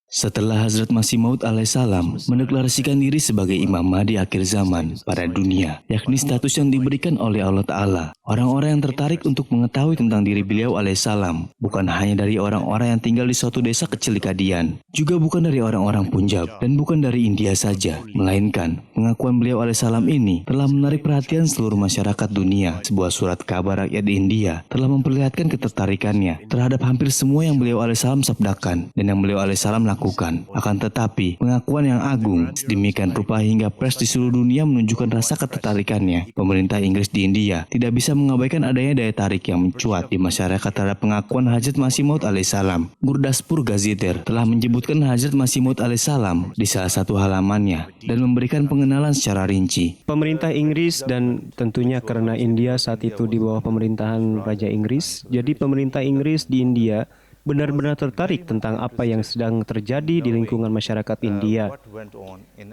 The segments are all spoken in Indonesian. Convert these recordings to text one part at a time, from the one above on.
Setelah Hazrat Masih Maud alaihissalam mendeklarasikan diri sebagai Imam Mahdi akhir zaman pada dunia, yakni status yang diberikan oleh Allah Ta'ala, orang-orang yang tertarik untuk mengetahui tentang diri beliau alaihissalam bukan hanya dari orang-orang yang tinggal di suatu desa kecil di Kadian, juga bukan dari orang-orang Punjab, dan bukan dari India saja, melainkan pengakuan beliau alaihissalam ini telah menarik perhatian seluruh masyarakat dunia. Sebuah surat kabar rakyat di India telah memperlihatkan ketertarikannya terhadap hampir semua yang beliau alaihissalam sabdakan dan yang beliau alaihissalam lakukan. Akan tetapi, pengakuan yang agung sedemikian rupa hingga pers di seluruh dunia menunjukkan rasa ketertarikannya. Pemerintah Inggris di India tidak bisa mengabaikan adanya daya tarik yang mencuat di masyarakat terhadap pengakuan Hazrat Masih Maud alaihissalam. Gurdaspur Gazette telah menyebutkan Hazrat Masih Maud alaihissalam di salah satu halamannya dan memberikan pengenalan secara rinci. Pemerintah Inggris, dan tentunya karena India saat itu di bawah pemerintahan Raja Inggris, jadi pemerintah Inggris di India benar-benar tertarik tentang apa yang sedang terjadi di lingkungan masyarakat India.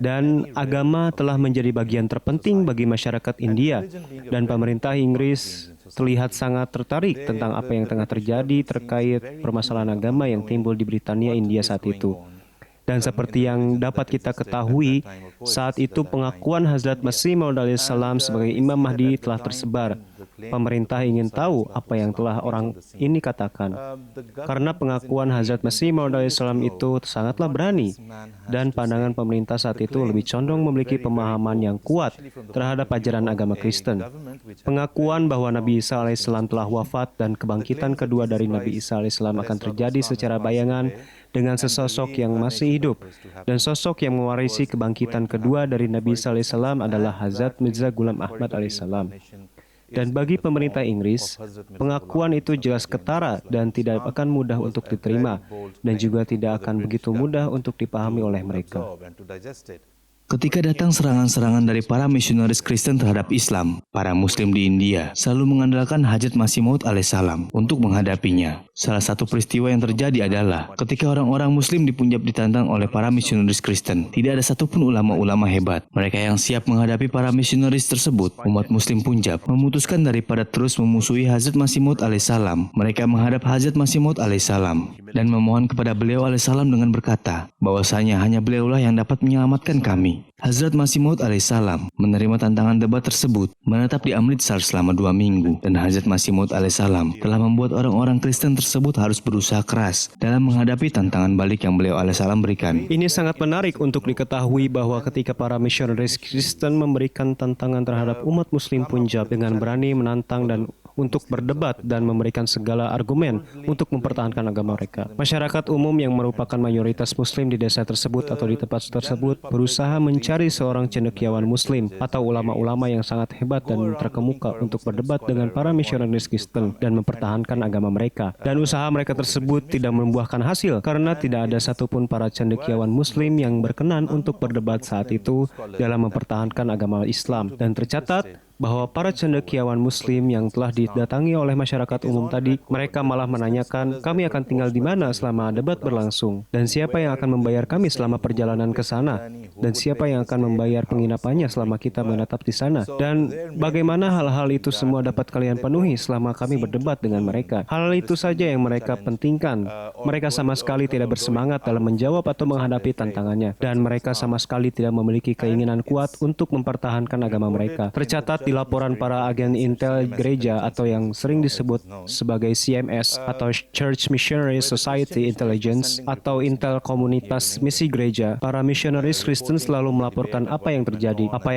Dan agama telah menjadi bagian terpenting bagi masyarakat India. Dan pemerintah Inggris terlihat sangat tertarik tentang apa yang tengah terjadi terkait permasalahan agama yang timbul di Britania, India saat itu. Dan seperti yang dapat kita ketahui, saat itu pengakuan Hazrat Masih Maud alaihissalam sebagai Imam Mahdi telah tersebar. Pemerintah ingin tahu apa yang telah orang ini katakan. Karena pengakuan Hazrat Masih Maud alaihissalam itu sangatlah berani, dan pandangan pemerintah saat itu lebih condong memiliki pemahaman yang kuat terhadap ajaran agama Kristen. Pengakuan bahwa Nabi Isa alaihissalam telah wafat dan kebangkitan kedua dari Nabi Isa alaihissalam akan terjadi secara bayangan dengan sesosok yang masih hidup, dan sosok yang mewarisi kebangkitan kedua dari Nabi Isa alaihissalam adalah Hazrat Mirza Ghulam Ahmad alaihissalam. Dan bagi pemerintah Inggris, pengakuan itu jelas ketara dan tidak akan mudah untuk diterima, dan juga tidak akan begitu mudah untuk dipahami oleh mereka. Ketika datang serangan-serangan dari para misionaris Kristen terhadap Islam, para Muslim di India selalu mengandalkan Hazrat Masih Maud alaihissalam untuk menghadapinya. Salah satu peristiwa yang terjadi adalah ketika orang-orang Muslim di Punjab ditantang oleh para misionaris Kristen. Tidak ada satupun ulama-ulama hebat. Mereka yang siap menghadapi para misionaris tersebut, umat Muslim Punjab memutuskan daripada terus memusuhi Hazrat Masih Maud alaihissalam. Mereka menghadap Hazrat Masih Maud alaihissalam dan memohon kepada beliau alaihissalam dengan berkata, bahwasanya hanya beliaulah yang dapat menyelamatkan kami. Hazrat Masih Maud alaihissalam menerima tantangan debat tersebut, menetap di Amritsar selama 2 minggu, dan Hazrat Masih Maud alaihissalam telah membuat orang-orang Kristen tersebut harus berusaha keras dalam menghadapi tantangan balik yang beliau alaihissalam berikan. Ini sangat menarik untuk diketahui bahwa ketika para misionaris Kristen memberikan tantangan terhadap umat Muslim Punjab dengan berani menantang dan untuk berdebat dan memberikan segala argumen untuk mempertahankan agama mereka. Masyarakat umum yang merupakan mayoritas Muslim di desa tersebut atau di tempat tersebut berusaha mencari seorang cendekiawan Muslim atau ulama-ulama yang sangat hebat dan terkemuka untuk berdebat dengan para misionaris Kristen dan mempertahankan agama mereka. Dan usaha mereka tersebut tidak membuahkan hasil karena tidak ada satupun para cendekiawan Muslim yang berkenan untuk berdebat saat itu dalam mempertahankan agama Islam. Dan tercatat bahwa para cendekiawan Muslim yang telah didatangi oleh masyarakat umum tadi, mereka malah menanyakan, kami akan tinggal di mana selama debat berlangsung, dan siapa yang akan membayar kami selama perjalanan ke sana, dan siapa yang akan membayar penginapannya selama kita menetap di sana, dan bagaimana hal-hal itu semua dapat kalian penuhi selama kami berdebat dengan mereka. Hal itu saja yang mereka pentingkan. Mereka sama sekali tidak bersemangat dalam menjawab atau menghadapi tantangannya, dan mereka sama sekali tidak memiliki keinginan kuat untuk mempertahankan agama mereka. Tercatat di laporan para agen intel gereja atau yang sering disebut sebagai CMS atau Church Missionary Society Intelligence atau intel komunitas misi gereja, para misionaris Kristen selalu melaporkan apa yang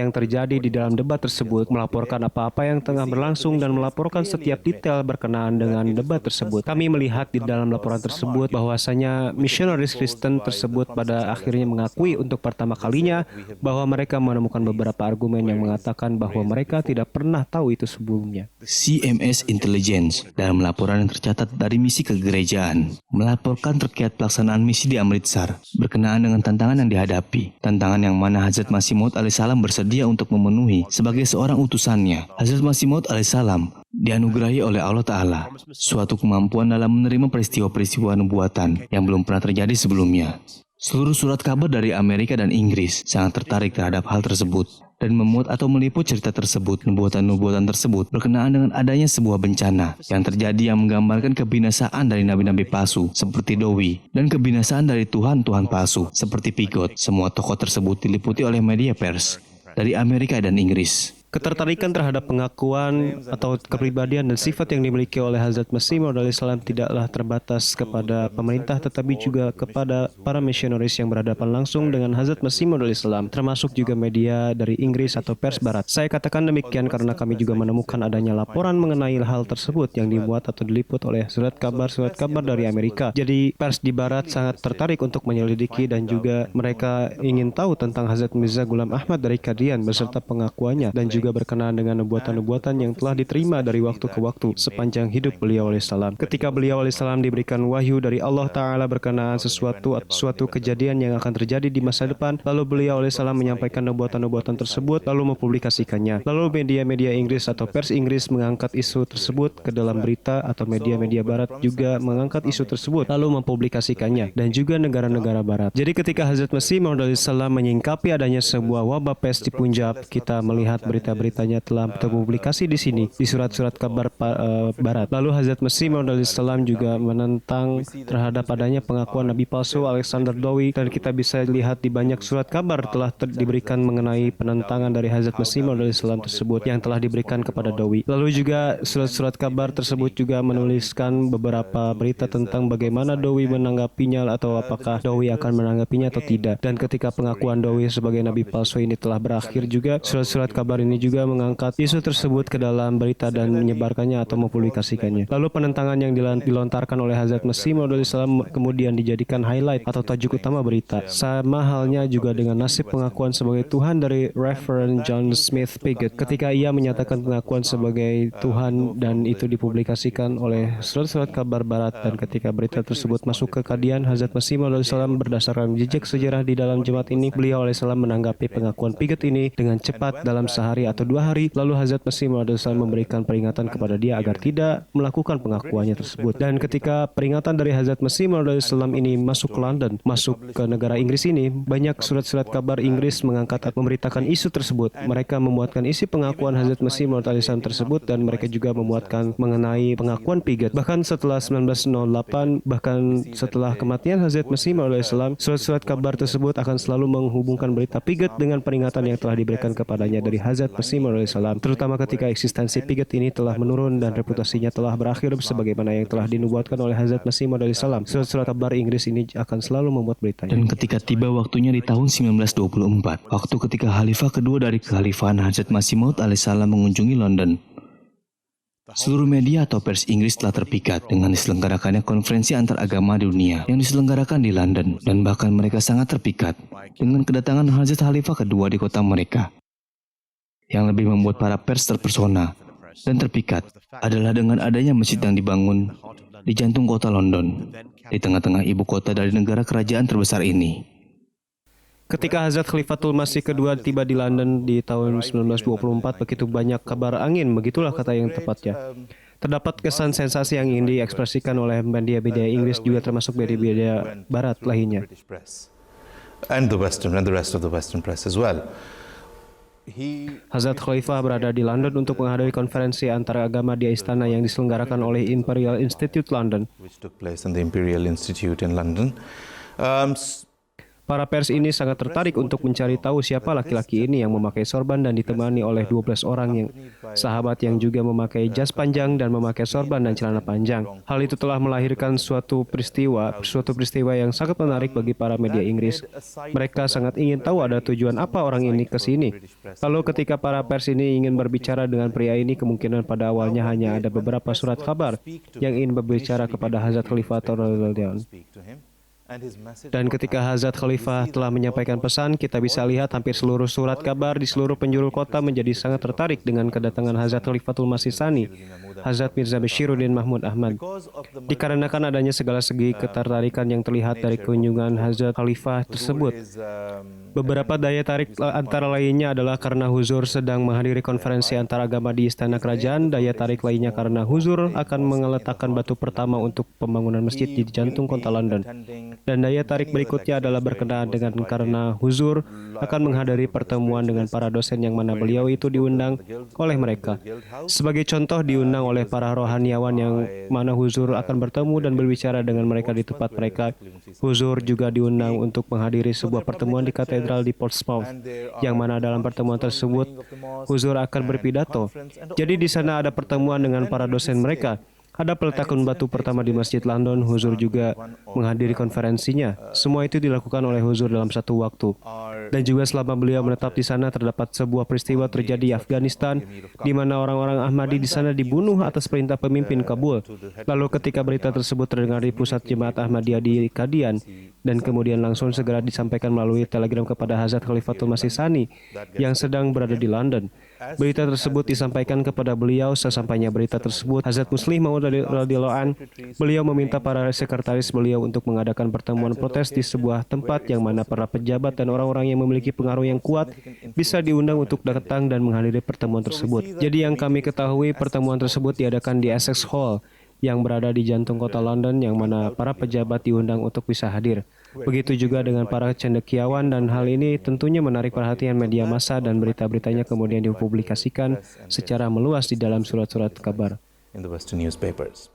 terjadi di dalam debat tersebut, melaporkan apa-apa yang tengah berlangsung dan melaporkan setiap detail berkenaan dengan debat tersebut. Kami melihat di dalam laporan tersebut bahwasanya misionaris Kristen tersebut pada akhirnya mengakui untuk pertama kalinya bahwa mereka menemukan beberapa argumen yang mengatakan bahwa mereka tidak pernah tahu itu sebelumnya. CMS Intelligence dalam laporan yang tercatat dari misi kegerejaan melaporkan terkait pelaksanaan misi di Amritsar berkenaan dengan tantangan yang dihadapi. Tantangan yang mana Hazrat Masih Maud alaihissalam bersedia untuk memenuhi sebagai seorang utusannya. Hazrat Masih Maud alaihissalam dianugerahi oleh Allah Ta'ala suatu kemampuan dalam menerima peristiwa-peristiwa nubuatan yang belum pernah terjadi sebelumnya. Seluruh surat kabar dari Amerika dan Inggris sangat tertarik terhadap hal tersebut dan memuat atau meliput cerita tersebut. Nubuatan-nubuatan tersebut berkenaan dengan adanya sebuah bencana yang terjadi yang menggambarkan kebinasaan dari nabi-nabi palsu seperti Dowie dan kebinasaan dari Tuhan-Tuhan palsu seperti Pigot. Semua tokoh tersebut diliputi oleh media pers dari Amerika dan Inggris. Ketertarikan terhadap pengakuan atau kepribadian dan sifat yang dimiliki oleh Hazrat Masih Maud alaihissalam tidaklah terbatas kepada pemerintah tetapi juga kepada para misionaris yang berhadapan langsung dengan Hazrat Masih Maud alaihissalam, termasuk juga media dari Inggris atau pers barat. Saya katakan demikian karena kami juga menemukan adanya laporan mengenai hal tersebut yang dibuat atau diliput oleh surat kabar dari Amerika. Jadi pers di barat sangat tertarik untuk menyelidiki dan juga mereka ingin tahu tentang Hazrat Mirza Ghulam Ahmad dari Qadian beserta pengakuannya dan juga berkenaan dengan nubuatan-nubuatan yang telah diterima dari waktu ke waktu sepanjang hidup beliau alaihissalam. Ketika beliau alaihissalam diberikan wahyu dari Allah Ta'ala berkenaan suatu kejadian yang akan terjadi di masa depan, lalu beliau alaihissalam menyampaikan nubuatan-nubuatan tersebut lalu mempublikasikannya. Lalu media-media Inggris atau pers Inggris mengangkat isu tersebut ke dalam berita atau media-media barat juga mengangkat isu tersebut lalu mempublikasikannya dan juga negara-negara barat. Jadi ketika Hazrat Masih Maud alaihissalam menyingkapi adanya sebuah wabah pes di Punjab, kita melihat berita-beritanya telah terpublikasi di sini di surat-surat kabar barat. Lalu Hazrat Masih Maud alaihissalam juga menentang terhadap adanya pengakuan nabi palsu Alexander Dowie dan kita bisa lihat di banyak surat kabar telah diberikan mengenai penentangan dari Hazrat Masih Maud alaihissalam tersebut yang telah diberikan kepada Dowie. Lalu juga surat-surat kabar tersebut juga menuliskan beberapa berita tentang bagaimana Dowie menanggapinya atau apakah Dowie akan menanggapinya atau tidak. Dan ketika pengakuan Dowie sebagai nabi palsu ini telah berakhir juga, surat-surat kabar ini juga mengangkat isu tersebut ke dalam berita dan menyebarkannya atau mempublikasikannya. Lalu penentangan yang dilontarkan oleh Hazrat Masih Maud alaihissalam kemudian dijadikan highlight atau tajuk utama berita. Sama halnya juga dengan nasib pengakuan sebagai Tuhan dari Reverend John Smith Pigot ketika ia menyatakan pengakuan sebagai Tuhan dan itu dipublikasikan oleh surat-surat kabar barat. Dan ketika berita tersebut masuk ke Qadian, Hazrat Masih Maud alaihissalam berdasarkan jejak sejarah di dalam jemaat ini, beliau alaihissalam menanggapi pengakuan Pigot ini dengan cepat dalam sehari atau 2 hari. Lalu Hazrat Masih Maud alaihissalam memberikan peringatan kepada dia agar tidak melakukan pengakuannya tersebut. Dan ketika peringatan dari Hazrat Masih Maud alaihissalam ini masuk ke London, masuk ke negara Inggris ini, banyak surat-surat kabar Inggris mengangkat atau memberitakan isu tersebut. Mereka memuatkan isi pengakuan Hazrat Masih Maud alaihissalam tersebut dan mereka juga memuatkan mengenai pengakuan Pigot. Bahkan setelah 1908, bahkan setelah kematian Hazrat Masih Maud alaihissalam, surat-surat kabar tersebut akan selalu menghubungkan berita Pigot dengan peringatan yang telah diberikan kepadanya dari Hazrat Masih Maud alaihissalam, terutama ketika eksistensi Pigot ini telah menurun dan reputasinya telah berakhir sebagaimana yang telah dinubuatkan oleh Hazrat Masih Maud alaihissalam. Surat-surat kabar Inggris ini akan selalu membuat beritanya. Dan ketika tiba waktunya di tahun 1924, waktu ketika Khalifah kedua dari kekhalifahan Hazrat Masih Maud alaihissalam mengunjungi London, seluruh media atau pers Inggris telah terpikat dengan diselenggarakannya konferensi antaragama di dunia yang diselenggarakan di London, dan bahkan mereka sangat terpikat dengan kedatangan Hazrat Khalifah kedua di kota mereka. Yang lebih membuat para pers terpesona dan terpikat adalah dengan adanya masjid yang dibangun di jantung kota London, di tengah-tengah ibu kota dari negara kerajaan terbesar ini. Ketika Hazrat Khalifatul Masih kedua tiba di London di tahun 1924, begitu banyak kabar angin, begitulah kata yang tepatnya. Terdapat kesan sensasi yang ingin diekspresikan oleh media-media Inggris juga termasuk media-media barat lainnya. And the rest of the Western press as well. Hazrat Khalifah berada di London untuk menghadiri konferensi antaragama di istana yang diselenggarakan oleh Imperial Institute London. Which took place in the Imperial Institute in London. Para pers ini sangat tertarik untuk mencari tahu siapa laki-laki ini yang memakai sorban dan ditemani oleh 12 orang yang sahabat yang juga memakai jas panjang dan memakai sorban dan celana panjang. Hal itu telah melahirkan suatu peristiwa yang sangat menarik bagi para media Inggris. Mereka sangat ingin tahu ada tujuan apa orang ini ke sini. Lalu ketika para pers ini ingin berbicara dengan pria ini, kemungkinan pada awalnya hanya ada beberapa surat kabar yang ingin berbicara kepada Hazrat Khalifah radhiyallahu anhu. Dan ketika Hazrat Khalifah telah menyampaikan pesan, kita bisa lihat hampir seluruh surat kabar di seluruh penjuru kota menjadi sangat tertarik dengan kedatangan Hazrat Khalifatul Masih Tsani, Hazrat Mirza Bashiruddin Mahmud Ahmad. Dikarenakan adanya segala segi ketertarikan yang terlihat dari kunjungan Hazrat Khalifah tersebut. Beberapa daya tarik antara lainnya adalah karena Huzur sedang menghadiri konferensi antaragama di Istana Kerajaan. Daya tarik lainnya karena Huzur akan meletakkan batu pertama untuk pembangunan masjid di jantung kota London. Dan daya tarik berikutnya adalah berkenaan dengan karena Huzur akan menghadiri pertemuan dengan para dosen yang mana beliau itu diundang oleh mereka. Sebagai contoh, diundang oleh para rohaniawan yang mana Huzur akan bertemu dan berbicara dengan mereka di tempat mereka. Huzur juga diundang untuk menghadiri sebuah pertemuan di katedral di Portsmouth, yang mana dalam pertemuan tersebut Huzur akan berpidato. Jadi di sana ada pertemuan dengan para dosen mereka. Ada peletakan batu pertama di Masjid London. Huzur juga menghadiri konferensinya. Semua itu dilakukan oleh Huzur dalam satu waktu. Dan juga selama beliau menetap di sana, terdapat sebuah peristiwa terjadi di Afghanistan, di mana orang-orang Ahmadi di sana dibunuh atas perintah pemimpin Kabul. Lalu ketika berita tersebut terdengar di pusat jemaat Ahmadiyah di Kadian, dan kemudian langsung segera disampaikan melalui telegram kepada Hazrat Khalifatul Masih Tsani yang sedang berada di London. Berita tersebut disampaikan kepada beliau. Sesampainya berita tersebut, Hazrat Muslih Maud radhiyallahu an, beliau meminta para sekretaris beliau untuk mengadakan pertemuan protes di sebuah tempat yang mana para pejabat dan orang-orang yang memiliki pengaruh yang kuat bisa diundang untuk datang dan menghadiri pertemuan tersebut. Jadi yang kami ketahui, pertemuan tersebut diadakan di Essex Hall yang berada di jantung kota London, yang mana para pejabat diundang untuk bisa hadir. Begitu juga dengan para cendekiawan, dan hal ini tentunya menarik perhatian media massa dan berita-beritanya kemudian dipublikasikan secara meluas di dalam surat-surat kabar. in the Western newspapers.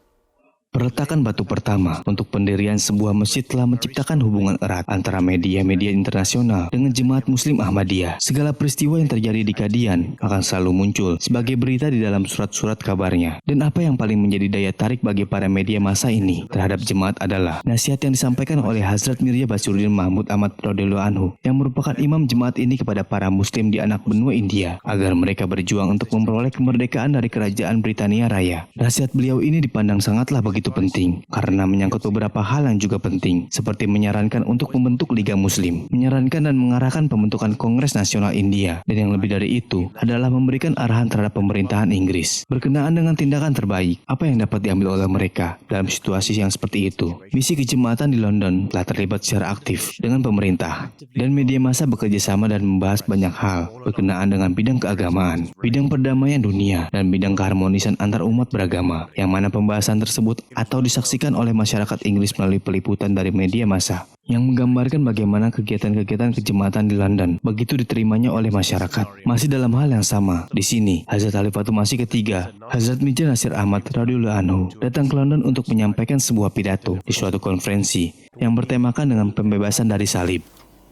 Perletakan batu pertama untuk pendirian sebuah masjid telah menciptakan hubungan erat antara media-media internasional dengan jemaat Muslim Ahmadiyah. Segala peristiwa yang terjadi di Kadian akan selalu muncul sebagai berita di dalam surat-surat kabarnya. Dan apa yang paling menjadi daya tarik bagi para media massa ini terhadap jemaat adalah nasihat yang disampaikan oleh Hazrat Mirza Basruddin Mahmud Ahmad radhiyallahu anhu, yang merupakan imam jemaat ini kepada para Muslim di anak benua India, agar mereka berjuang untuk memperoleh kemerdekaan dari kerajaan Britania Raya. Nasihat beliau ini dipandang sangatlah begitu penting karena menyangkut beberapa hal yang juga penting, seperti menyarankan untuk membentuk Liga Muslim, menyarankan dan mengarahkan pembentukan Kongres Nasional India, dan yang lebih dari itu adalah memberikan arahan terhadap pemerintahan Inggris berkenaan dengan tindakan terbaik apa yang dapat diambil oleh mereka dalam situasi yang seperti itu. Misi kejemaatan di London telah terlibat secara aktif dengan pemerintah, dan media massa bekerja sama dan membahas banyak hal berkenaan dengan bidang keagamaan, bidang perdamaian dunia, dan bidang keharmonisan antar umat beragama, yang mana pembahasan tersebut atau disaksikan oleh masyarakat Inggris melalui peliputan dari media massa yang menggambarkan bagaimana kegiatan-kegiatan kejemaatan di London begitu diterimanya oleh masyarakat. Masih dalam hal yang sama, di sini Hazrat Khalifatul Masih ketiga, Hazrat Mirza Nasir Ahmad radhiyallahu anhu, datang ke London untuk menyampaikan sebuah pidato di suatu konferensi yang bertemakan dengan pembebasan dari salib.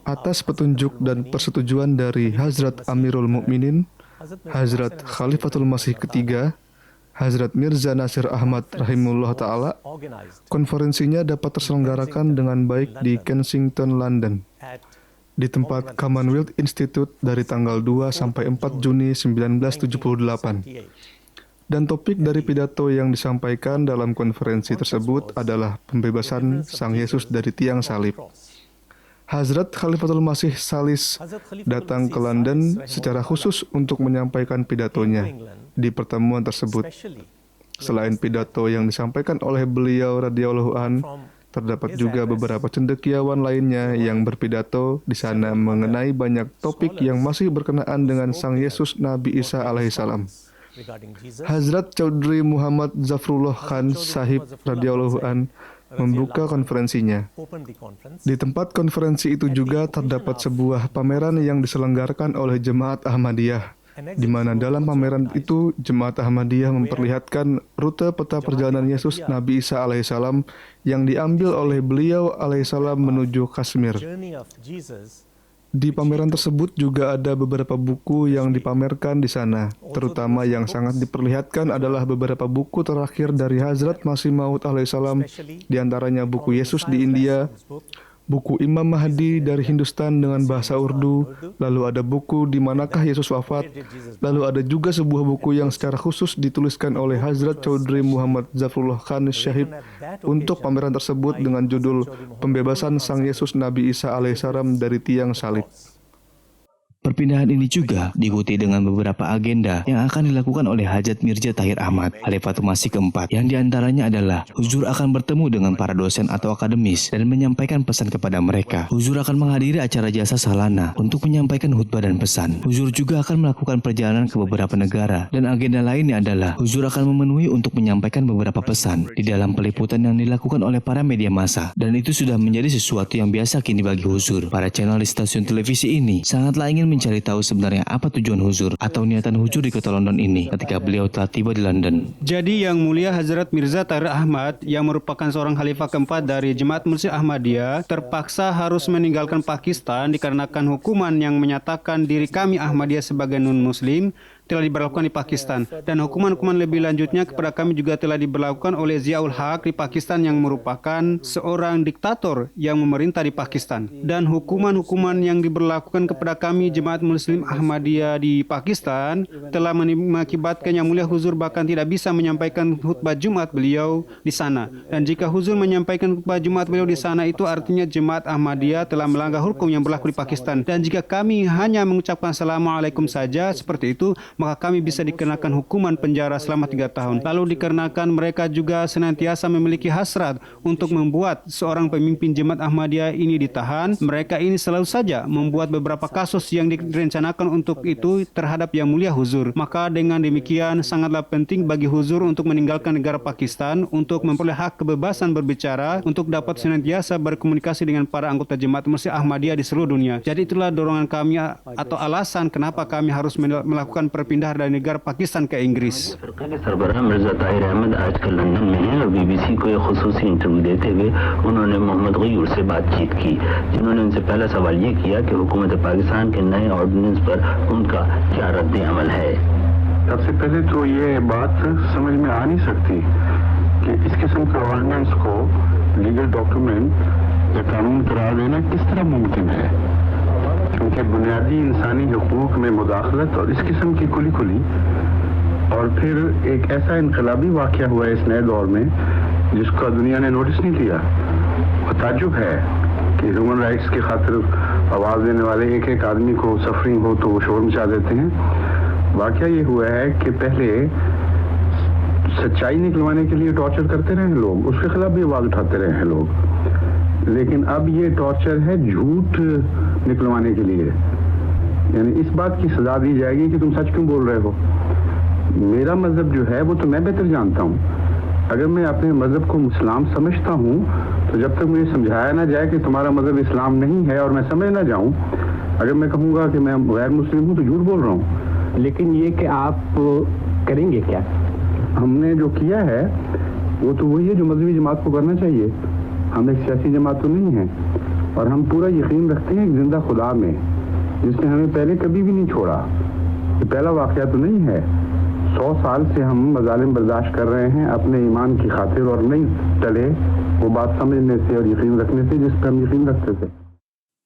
Atas petunjuk dan persetujuan dari Hazrat Amirul Mukminin, Hazrat Khalifatul Masih ketiga, Hazrat Mirza Nasir Ahmad rahimahullah ta'ala, konferensinya dapat terselenggarakan dengan baik di Kensington, London, di tempat Commonwealth Institute dari tanggal 2 sampai 4 Juni 1978. Dan topik dari pidato yang disampaikan dalam konferensi tersebut adalah pembebasan Sang Yesus dari tiang salib. Hazrat Khalifatul Masih Salis datang ke London secara khusus untuk menyampaikan pidatonya di pertemuan tersebut. Selain pidato yang disampaikan oleh beliau radhiyallahu an, terdapat juga beberapa cendekiawan lainnya yang berpidato di sana mengenai banyak topik yang masih berkenaan dengan Sang Yesus Nabi Isa alaihissalam. Hazrat Chaudhry Muhammad Zafrullah Khan Sahib radhiyallahu an membuka konferensinya. Di tempat konferensi itu juga terdapat sebuah pameran yang diselenggarakan oleh Jemaat Ahmadiyah, di mana dalam pameran itu Jemaat Ahmadiyah memperlihatkan rute peta perjalanan Yesus Nabi Isa alaihissalam yang diambil oleh beliau alaihissalam menuju Kashmir. Di pameran tersebut juga ada beberapa buku yang dipamerkan di sana, terutama yang sangat diperlihatkan adalah beberapa buku terakhir dari Hazrat Masih Maud alaihissalam, di antaranya buku Yesus di India, buku Imam Mahdi dari Hindustan dengan bahasa Urdu, lalu ada buku Di Manakah Yesus Wafat, lalu ada juga sebuah buku yang secara khusus dituliskan oleh Hazrat Chaudhry Muhammad Zafrullah Khan Syahib untuk pameran tersebut dengan judul Pembebasan Sang Yesus Nabi Isa alaihissalam dari Tiang Salib. Perpindahan ini juga diikuti dengan beberapa agenda yang akan dilakukan oleh Hajat Mirza Tahir Ahmad, Khalifatul Masih keempat, yang diantaranya adalah Huzur akan bertemu dengan para dosen atau akademis dan menyampaikan pesan kepada mereka. Huzur akan menghadiri acara jasa salana untuk menyampaikan khutbah dan pesan. Huzur juga akan melakukan perjalanan ke beberapa negara, dan agenda lainnya adalah Huzur akan memenuhi untuk menyampaikan beberapa pesan di dalam peliputan yang dilakukan oleh para media massa, dan itu sudah menjadi sesuatu yang biasa kini bagi Huzur. Para channel di stasiun televisi ini sangatlah ingin mencari tahu sebenarnya apa tujuan Huzur atau niatan Huzur di kota London ini ketika beliau telah tiba di London. Jadi Yang Mulia Hazrat Mirza Tahir Ahmad yang merupakan seorang khalifah keempat dari Jemaat Muslim Ahmadiyah terpaksa harus meninggalkan Pakistan dikarenakan hukuman yang menyatakan diri kami Ahmadiyah sebagai non-muslim telah diberlakukan di Pakistan, dan hukuman-hukuman lebih lanjutnya kepada kami juga telah diberlakukan oleh Ziaul Haq di Pakistan yang merupakan seorang diktator yang memerintah di Pakistan, dan hukuman-hukuman yang diberlakukan kepada kami Jemaat Muslim Ahmadiyah di Pakistan telah mengakibatkan Yang Mulia Huzur bahkan tidak bisa menyampaikan khutbah Jumat beliau di sana, dan jika Huzur menyampaikan khutbah Jumat beliau di sana itu artinya Jemaat Ahmadiyah telah melanggar hukum yang berlaku di Pakistan, dan jika kami hanya mengucapkan Assalamualaikum saja seperti itu, maka kami bisa dikenakan hukuman penjara selama 3 tahun. Lalu dikarenakan mereka juga senantiasa memiliki hasrat untuk membuat seorang pemimpin Jemaat Ahmadiyah ini ditahan, mereka ini selalu saja membuat beberapa kasus yang direncanakan untuk itu terhadap Yang Mulia Huzur. Maka dengan demikian sangatlah penting bagi Huzur untuk meninggalkan negara Pakistan untuk memperoleh hak kebebasan berbicara, untuk dapat senantiasa berkomunikasi dengan para anggota Jemaat Muslim Ahmadiyah di seluruh dunia. Jadi itulah dorongan kami atau alasan kenapa kami harus melakukan pindah dari negara Pakistan ke Inggris. सरबराह मिर्जा ताहिर अहमद आजकल लंदन में हैं और बीबीसी को एक खुसूसी इंटरव्यू देते हुए उन्होंने मोहम्मद गयूर से बातचीत की, जिन्होंने उनसे पहला सवाल ये किया कि हुकूमत पाकिस्तान के नए ऑर्डिनेंस पर उनका क्या रद्द अमल है। सबसे पहले तो ये बात समझ में आ नहीं सकती कि इस किस्म के ऑर्डिनेंस को लीगल डॉक्यूमेंट या कानून करार देना किस तरह मुमकिन है, क्योंकि बुनियादी इंसानी हुकूक में मुदाखलत और इस किस्म की खुली और फिर एक ऐसा इनकलाबी वाक़या हुआ है इस नए दौर में जिसका दुनिया ने नोटिस नहीं किया। और ताज्जुब है कि ह्यूमन राइट्स की खातिर आवाज़ देने वाले एक एक आदमी को सफरिंग हो तो वो शोर मचा देते हैं। वाक़या ये हुआ है कि पहले सच्चाई निकलवाने के लिए टॉर्चर करते रहे लोग, उसके खिलाफ भी आवाज़ उठाते रहे हैं लोग, लेकिन अब ये टॉर्चर है झूठ निकलवाने के लिए, यानी इस बात की सजा दी जाएगी कि तुम सच क्यों बोल रहे हो। मेरा मजहब जो है वो तो मैं बेहतर जानता हूँ, अगर मैं अपने मजहब को इस्लाम समझता हूँ तो जब तक मुझे समझाया ना जाए कि तुम्हारा मजहब इस्लाम नहीं है और मैं समझ ना जाऊँ, अगर मैं कहूँगा कि मैं गैर मुस्लिम हूँ तो झूठ बोल रहा हूँ। लेकिन ये कि आप करेंगे क्या? हमने जो किया है वो तो वही है जो मजहबी जमात को करना चाहिए। हम एक सियासी जमात तो नहीं है, और हम पूरा यकीन रखते हैं एक जिंदा खुदा में जिसने हमें पहले कभी भी नहीं छोड़ा। ये पहला वाक़या तो नहीं है, 100 साल से हम मज़ालिम बर्दाश्त कर रहे हैं अपने ईमान की खातिर, और नहीं टले वो बात समझने से और यकीन रखने से जिस पर हम यकीन रखते थे।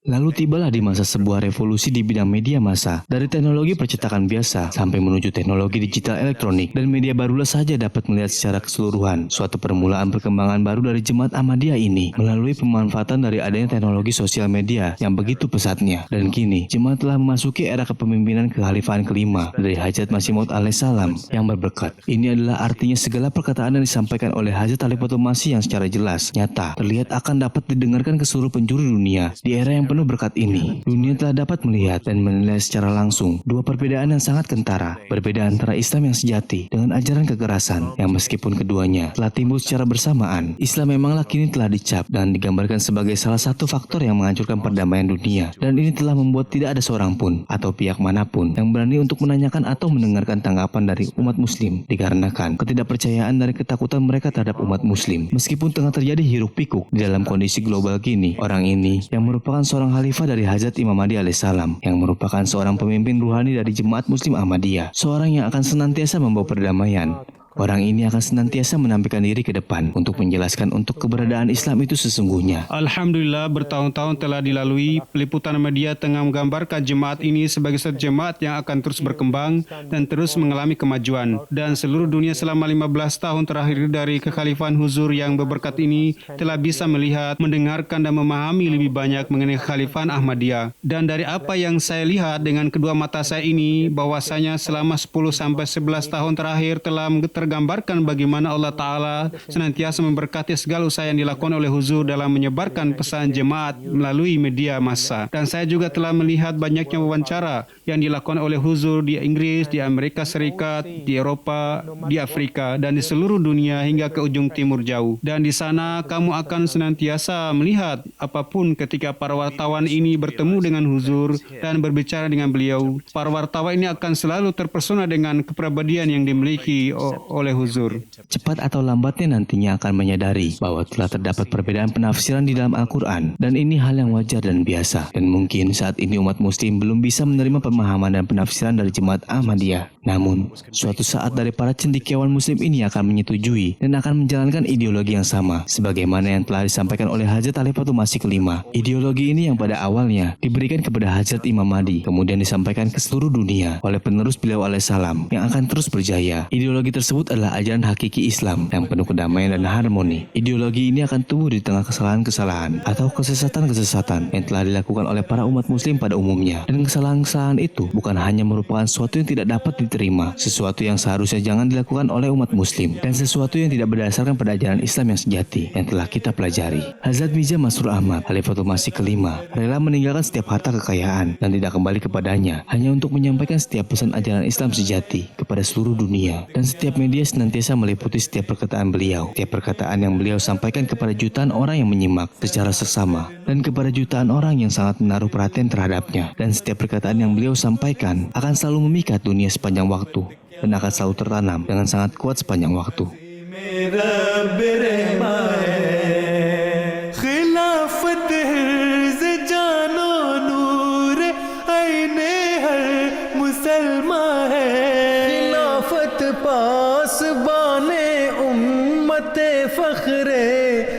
Lalu tibalah di masa sebuah revolusi di bidang media massa, dari teknologi percetakan biasa sampai menuju teknologi digital elektronik, dan media barulah saja dapat melihat secara keseluruhan suatu permulaan perkembangan baru dari Jemaat Ahmadiyah ini melalui pemanfaatan dari adanya teknologi sosial media yang begitu pesatnya. Dan kini Jemaat telah memasuki era kepemimpinan kekhalifahan kelima dari Hajat Masih Maud alaihissalam yang berberkat. Ini adalah artinya segala perkataan yang disampaikan oleh Hajat Khalifatul Masih yang secara jelas, nyata, terlihat akan dapat didengarkan ke seluruh penjuru dunia. Di era yang penuh berkat ini, dunia telah dapat melihat dan menilai secara langsung dua perbedaan yang sangat kentara, berbeda antara Islam yang sejati dengan ajaran kekerasan yang meskipun keduanya telah timbul secara bersamaan, Islam memanglah kini telah dicap dan digambarkan sebagai salah satu faktor yang menghancurkan perdamaian dunia, dan ini telah membuat tidak ada seorang pun atau pihak manapun yang berani untuk menanyakan atau mendengarkan tanggapan dari umat muslim dikarenakan ketidakpercayaan dari ketakutan mereka terhadap umat muslim. Meskipun tengah terjadi hiruk pikuk di dalam kondisi global kini, orang ini yang merupakan seorang khalifah dari Hajat Imam Mahdi alaihissalam, yang merupakan seorang pemimpin ruhani dari Jemaat Muslim Ahmadiyah, seorang yang akan senantiasa membawa perdamaian, Orang ini akan senantiasa menampilkan diri ke depan untuk menjelaskan untuk keberadaan Islam itu sesungguhnya. Alhamdulillah, bertahun-tahun telah dilalui, peliputan media tengah menggambarkan jemaat ini sebagai satu jemaat yang akan terus berkembang dan terus mengalami kemajuan. Dan seluruh dunia selama 15 tahun terakhir dari kekhalifahan Huzur yang berberkat ini telah bisa melihat, mendengarkan dan memahami lebih banyak mengenai kekhalifahan Ahmadiyah. Dan dari apa yang saya lihat dengan kedua mata saya ini, bahwasanya selama 10-11 tahun terakhir telah tergambarkan bagaimana Allah Ta'ala senantiasa memberkati segala usaha yang dilakukan oleh Huzur dalam menyebarkan pesan jemaat melalui media massa. Dan saya juga telah melihat banyaknya wawancara yang dilakukan oleh Huzur di Inggris, di Amerika Serikat, di Eropa, di Afrika, dan di seluruh dunia hingga ke ujung timur jauh. Dan di sana kamu akan senantiasa melihat apapun ketika para wartawan ini bertemu dengan Huzur dan berbicara dengan beliau. Para wartawan ini akan selalu terpesona dengan kepribadian yang dimiliki oleh Huzur. Cepat atau lambatnya nantinya akan menyadari bahwa telah terdapat perbedaan penafsiran di dalam Al-Quran, dan ini hal yang wajar dan biasa. Dan mungkin saat ini umat muslim belum bisa menerima pemahaman dan penafsiran dari jemaat Ahmadiyah. Namun, suatu saat dari para cendekiawan muslim ini akan menyetujui dan akan menjalankan ideologi yang sama, sebagaimana yang telah disampaikan oleh Hazrat Khalifatul Masih kelima. Ideologi ini yang pada awalnya diberikan kepada Hazrat Imam Mahdi, kemudian disampaikan ke seluruh dunia oleh penerus beliau alaihissalam yang akan terus berjaya. Ideologi tersebut adalah ajaran hakiki Islam yang penuh kedamaian dan harmoni. Ideologi ini akan tumbuh di tengah kesalahan-kesalahan atau kesesatan-kesesatan yang telah dilakukan oleh para umat muslim pada umumnya. Dan kesalahan-kesalahan itu bukan hanya merupakan sesuatu yang tidak dapat diterima, sesuatu yang seharusnya jangan dilakukan oleh umat muslim, dan sesuatu yang tidak berdasarkan pada ajaran Islam yang sejati yang telah kita pelajari. Hazrat Mirza Masroor Ahmad, Khalifatul Masih kelima, rela meninggalkan setiap harta kekayaan dan tidak kembali kepadanya hanya untuk menyampaikan setiap pesan ajaran Islam sejati kepada seluruh dunia. Dan setiap media senantiasa meliputi setiap perkataan beliau. Setiap perkataan yang beliau sampaikan kepada jutaan orang yang menyimak secara seksama dan kepada jutaan orang yang sangat menaruh perhatian terhadapnya. Dan setiap perkataan yang beliau sampaikan akan selalu memikat dunia sepanjang waktu dan akan selalu tertanam dengan sangat kuat sepanjang waktu.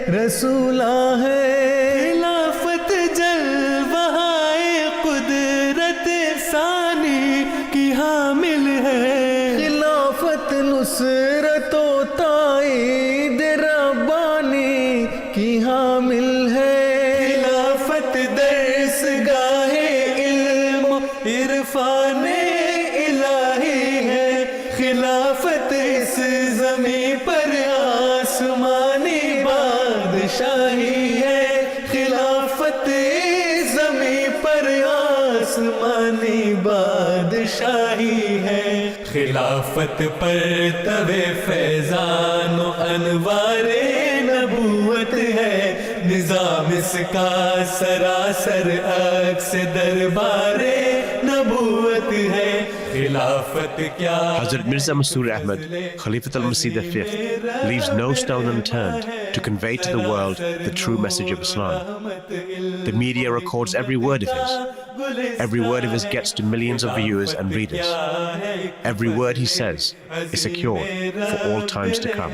रसूला है खिलाफत जलवाए कुदरत सानी की हामिल है खिलाफत नुसरतो ताईद रब्बानी की हामिल है खिलाफत दर्स गाहे इल्म इरफाने इलाही है खिलाफत इस ज़मीं पर आसमानी शाही है खिलाफत ज़मीं पर आसमानी बादशाही है खिलाफत पर तवे फैज़ान अनवारे नबूवत है निज़ाम इसका सरासर अक्स दरबारे नबूवत है Hazrat Mirza Masroor Ahmad, Khalifatul Masih V, leaves no stone unturned to convey to the world the true message of Islam. The media records every word of his. Every word of his gets to millions of viewers and readers. Every word he says is secured for all times to come.